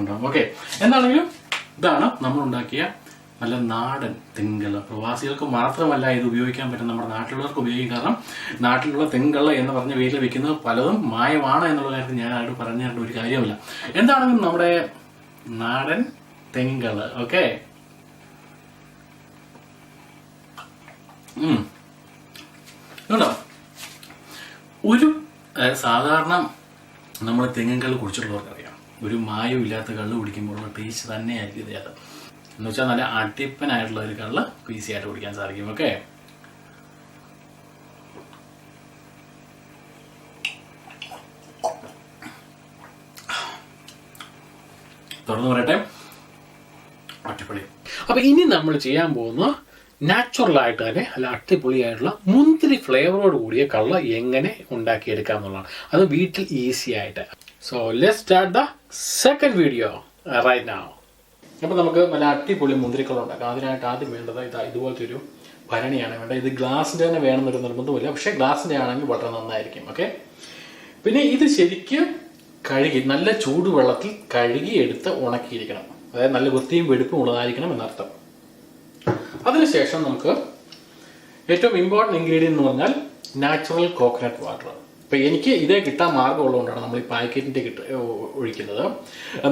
ഉണ്ടാവും. ഓക്കെ, എന്താണെങ്കിലും ഇതാണ് നമ്മൾ ഉണ്ടാക്കിയ നല്ല നാടൻ തെങ്കള്ള. പ്രവാസികൾക്ക് മാത്രമല്ല ഇത് ഉപയോഗിക്കാൻ പറ്റും, നമ്മുടെ നാട്ടിലുള്ളവർക്ക് ഉപയോഗിക്കും. കാരണം നാട്ടിലുള്ള തെങ്കള്ള എന്ന് പറഞ്ഞ പേരിൽ വെക്കുന്നത് പലതും മായമാണ് എന്നുള്ള കാര്യത്തിൽ ഞാൻ ആരോട് പറഞ്ഞു തരേണ്ട ഒരു കാര്യമില്ല. എന്താണെങ്കിലും നമ്മുടെ നാടൻ തെങ്കള്ള. ഓക്കെ, കേട്ടോ, ഒരു സാധാരണ നമ്മൾ തെങ്ങുകള്ള് കുടിച്ചിട്ടുള്ളവർക്കറിയാം, ഒരു മായവും ഇല്ലാത്ത കള്ള് കുടിക്കുമ്പോഴുള്ള ടേസ്റ്റ് തന്നെയായിരിക്കും ഇത്. എന്ന് വെച്ചാൽ നല്ല അടിപ്പനായിട്ടുള്ള ഒരു കള്ള് ഈസി ആയിട്ട് കുടിക്കാൻ സാധിക്കും. ഓക്കെ, തുറന്നു പറയട്ടെ, അടിപൊളി. അപ്പൊ ഇനി നമ്മൾ ചെയ്യാൻ പോകുന്ന നാച്ചുറൽ ആയിട്ട് തന്നെ അല്ല അടിപൊളിയായിട്ടുള്ള മുന്തിരി ഫ്ലേവറോട് കൂടിയ കള്ള എങ്ങനെ ഉണ്ടാക്കിയെടുക്കാം എന്നുള്ളതാണ്. അത് വീട്ടിൽ ഈസി ആയിട്ട്. So let's start the second video right now. അപ്പോൾ നമുക്ക് നല്ല അടിപൊളി മുന്തിരിക്കള്ള ഉണ്ടാക്കാം. അതിനായിട്ട് ആദ്യം വേണ്ടത് ഇതുപോലത്തെ ഒരു ഭരണിയാണ് വേണ്ടത്. ഇത് ഗ്ലാസിൻ്റെ തന്നെ വേണമെന്നൊരു നിർബന്ധമില്ല, പക്ഷേ ഗ്ലാസിൻ്റെ ആണെങ്കിൽ വളരെ നന്നായിരിക്കും. ഓക്കെ, പിന്നെ ഇത് ശരിക്കും കഴുകി നല്ല ചൂടുവെള്ളത്തിൽ കഴുകി എടുത്ത് ഉണക്കിയിരിക്കണം. അതായത് നല്ല വൃത്തിയും വെടുപ്പും ഉള്ളതായിരിക്കണം എന്നർത്ഥം. അതിനുശേഷം നമുക്ക് ഏറ്റവും ഇമ്പോർട്ടൻറ്റ് ഇൻഗ്രീഡിയൻ്റ് എന്ന് പറഞ്ഞാൽ നാച്ചുറൽ കോക്കനട്ട് വാട്ടർ. അപ്പോൾ എനിക്ക് ഇതേ കിട്ടാൻ മാർഗ്ഗമുള്ളതുകൊണ്ടാണ് നമ്മൾ ഈ പാക്കറ്റിൻ്റെ ഒഴിക്കുന്നത്.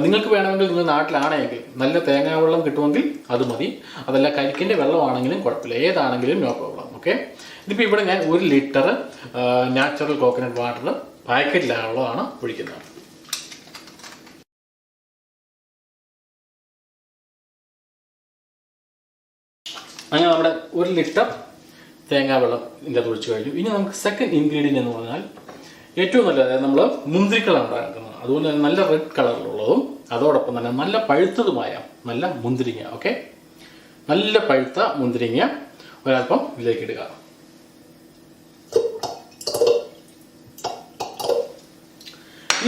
നിങ്ങൾക്ക് വേണമെങ്കിൽ നിങ്ങൾ നാട്ടിലാണെങ്കിൽ നല്ല തേങ്ങാവെള്ളം കിട്ടുമെങ്കിൽ അത് മതി. അതല്ല കരിക്കിൻ്റെ വെള്ളമാണെങ്കിലും കുഴപ്പമില്ല, ഏതാണെങ്കിലും നോ പ്രോബ്ലം. ഓക്കെ, ഇതിപ്പോൾ ഇവിടെ ഞാൻ 1 ലിറ്റർ നാച്ചുറൽ കോക്കനട്ട് വാട്ടർ പാക്കറ്റിലുള്ളതാണ് ഒഴിക്കുന്നത്. അങ്ങനെ നമ്മുടെ 1 ലിറ്റർ തേങ്ങാവെള്ളം ഇതിൻ്റെ അത് ഒഴിച്ച് കഴിഞ്ഞു. ഇനി നമുക്ക് സെക്കൻഡ് ഇൻഗ്രീഡിയൻ്റ് എന്ന് പറഞ്ഞാൽ ഏറ്റവും നല്ലത്, അതായത് നമ്മൾ മുന്തിരിക്കളർ ഉണ്ടാക്കുന്നത്, അതുകൊണ്ട് തന്നെ നല്ല റെഡ് കളറിലുള്ളതും അതോടൊപ്പം തന്നെ നല്ല പഴുത്തതുമായ നല്ല മുന്തിരിങ്ങ. ഓക്കെ, നല്ല പഴുത്ത മുന്തിരിങ്ങ ഒരൽപ്പം ഇതിലേക്ക് ഇടുക.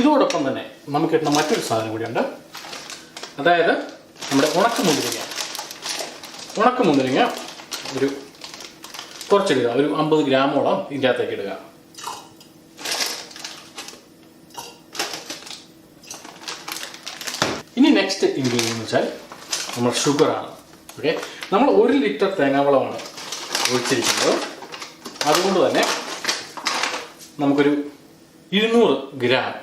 ഇതോടൊപ്പം തന്നെ നമുക്ക് കിട്ടുന്ന മറ്റൊരു സാധനം കൂടിയുണ്ട്, അതായത് നമ്മുടെ ഉണക്കമുന്തിരിങ്ങ ഒരു കുറച്ചിടുക, ഒരു 50 ഗ്രാമോളം ഇതിൻ്റെ അകത്തേക്ക് ഇടുക. ഇനി നെക്സ്റ്റ് ഇൻഗ്രീഡിയൻ്റ് എന്ന് വെച്ചാൽ നമ്മൾ ഷുഗറാണ്. ഓക്കെ, നമ്മൾ 1 ലിറ്റർ തേങ്ങാവെള്ളമാണ് ഒഴിച്ചിരിക്കുന്നത്. അതുകൊണ്ട് തന്നെ നമുക്കൊരു 200 ഗ്രാം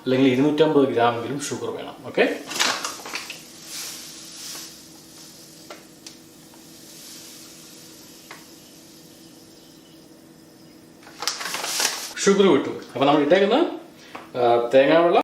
അല്ലെങ്കിൽ 250 ഗ്രാമെങ്കിലും ഷുഗർ വേണം. ഓക്കെ, ഷുഗർ വിട്ടു. അപ്പോൾ നമ്മൾ ഇട്ടേക്കുന്ന തേങ്ങാവെള്ളം